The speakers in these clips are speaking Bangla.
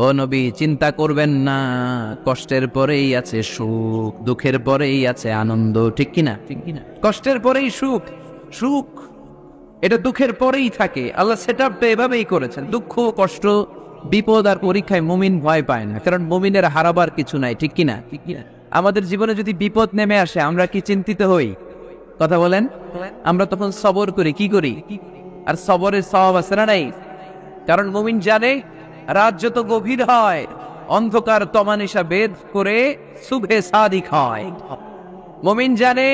ও নবী, চিন্তা করবেন না, কষ্টের পরেই আছে সুখ, দুঃখের পরেই আছে আনন্দ। ঠিক কিনা? কষ্টের পরেই সুখ, সুখ এটা দুঃখের পরেই থাকে। আল্লাহ সেটআপটা এভাবেই করেছেন। দুঃখ, কষ্ট, বিপদ আর পরীক্ষায় মুমিন ভয় পায় না, কারণ মুমিনের হারাবার কিছু নাই। ঠিক কিনা? আমাদের জীবনে যদি বিপদ নেমে আসে, আমরা কি চিন্তিত হই? কথা বলেন। আমরা তখন সবর করি। কি করি? আর সবরের সওয়াব আছে না নাই? কারণ মুমিন জানে, রাত যত গভীর হয়, অন্ধকার তমানিসা ভেদ করে সুবহে সাদিক হয়। মুমিন জানে,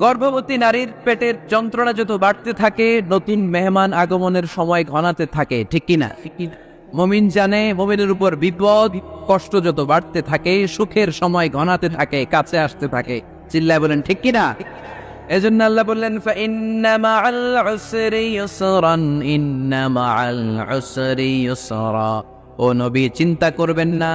গর্ভবতী নারীর পেটের যন্ত্রণা যত বাড়তে থাকে, নতুন মেহমান আগমনের সময় ঘনাতে থাকে। ঠিক কিনা? মুমিন জানে, মুমিনের উপর বিপদ কষ্ট যত বাড়তে থাকে, সুখের সময় ঘনাতে থাকে, কাছে আসতে থাকে। চিল্লায় বলেন ঠিক কিনা? এজন্য আল্লাহ বললেন, ফাইন্না মাআল উসরি ইউসরান, ইন্না মাআল উসরি ইউসরা। ও নবী, চিন্তা করবেন না,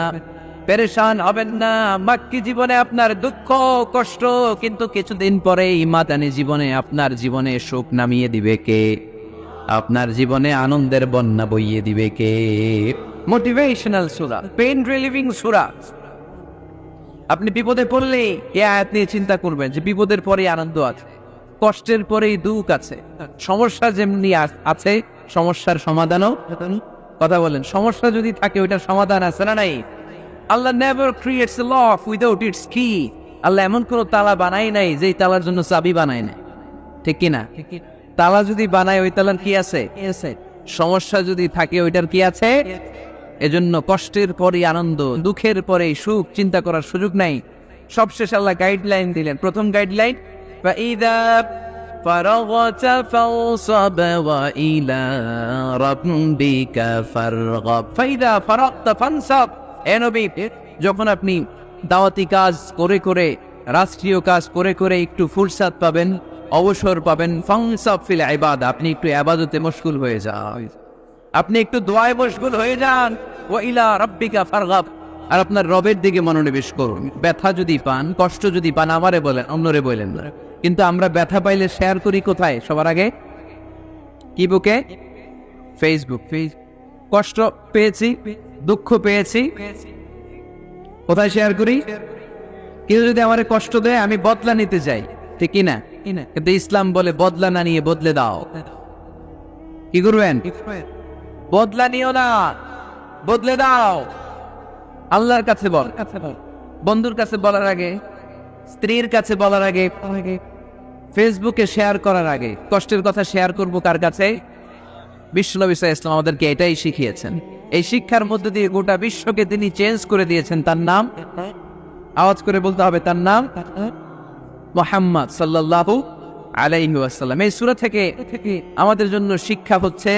পেরেশান হবেন না। মাক্কি জীবনে আপনার দুঃখ কষ্ট, কিন্তু কিছুদিন পরে ইমাদানি জীবনে আপনার জীবনে সুখ নামিয়ে দিবে কে? আপনার জীবনে আনন্দের বন্যা বইয়ে দিবে কে? মোটিভেশনাল সূরা, পেইন রিলিভিং সূরা। আপনি বিপদে পড়লে এই আয়াত নিয়ে চিন্তা করবেন যে বিপদের পরে আনন্দ আছে, কষ্টের পরেই দুঃখ আছে। সমস্যা যেমনি আছে, সমস্যার সমাধানও। কথা বলেন, সমস্যা যদি থাকে ওইটার সমাধান আছে না নাই? Allah never creates a lock without its key. Allah এমন কোন তালা বানাই নাই যেই তালার জন্য চাবি বানায় না। ঠিক কিনা? তালা যদি বানায়, ওই তালার কি আছে? সমস্যা যদি থাকে, ওইটার কি আছে? এজন্য কষ্টের পরে আনন্দ, দুঃখের পরে সুখ, চিন্তা করার সুযোগ নাই। সবশেষ আল্লাহ গাইডলাইন দিলেন। প্রথম গাইডলাইন, ফাইদা ফারাগতা ফাওসাব ওয়া ইলা রাব্বিকা ফারগাব। ফাইদা ফারাগতা ফানসাব। এ নবী, যখন আপনি দাওয়াতি কাজ করে করে, রাষ্ট্রীয় কাজ করে করে একটু ফুরসাত পাবেন, অবসর পাবেন, ফানসাব ফিল ইবাদা, আপনি একটু ইবাদতে মশগুল হয়ে যান, আপনি একটু দোয়ায় মশগুল হয়ে যান। ওয়া ইলা রাব্বিকা ফারগাব, আর আপনার রবের দিকে মনোনিবেশ করুন। ব্যথা যদি পান, কষ্ট যদি পান, আমারে বলেন, অন্যরে বলেন না। কিন্তু আমরা ব্যথা পাইলে শেয়ার করি কোথায়? সবার আগে কি? বুকে, ফেসবুক। কষ্ট পেয়েছি, দুঃখ পেয়েছি, কোথায় শেয়ার করি? কেউ যদি আমারে কষ্ট দেয়, আমি বদলা নিতে যাই। ঠিক কিনা? কিন্তু ইসলাম বলে বদলা না নিয়ে বদলে দাও। কি করবেন? বদলা নিও না, বদলে দাও। আল্লাহর কাছে বল, বন্ধুর কাছে বলার আগে, স্ত্রীর কাছে বলার আগে, ফেসবুকে শেয়ার করার আগে কষ্টের কথা শেয়ার করব কার কাছে? বিশ্বনবী সাল্লাল্লাহু আলাইহি ওয়াসাল্লাম আমাদেরকে এটাই শিখিয়েছেন। এই শিক্ষার মধ্যে দিয়ে গোটা বিশ্বকে তিনি চেঞ্জ করে দিয়েছেন। তার নাম, আওয়াজ করে বলতে হবে, তার নাম মুহাম্মদ সাল্লাল্লাহু আলাইহি ওয়াসাল্লাম। এই সূরা থেকে আমাদের জন্য শিক্ষা হচ্ছে,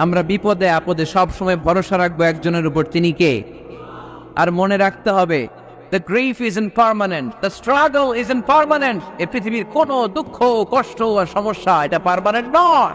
আমরা বিপদে আপদে সব সময় ভরসা রাখবো একজনের উপর। তিনি কে? আর মনে রাখতে হবে, the grief isn't permanent, the struggle isn't permanent। এই পৃথিবীর কোনো দুঃখ কষ্ট আর সমস্যা এটা পার্মানেন্ট নয়।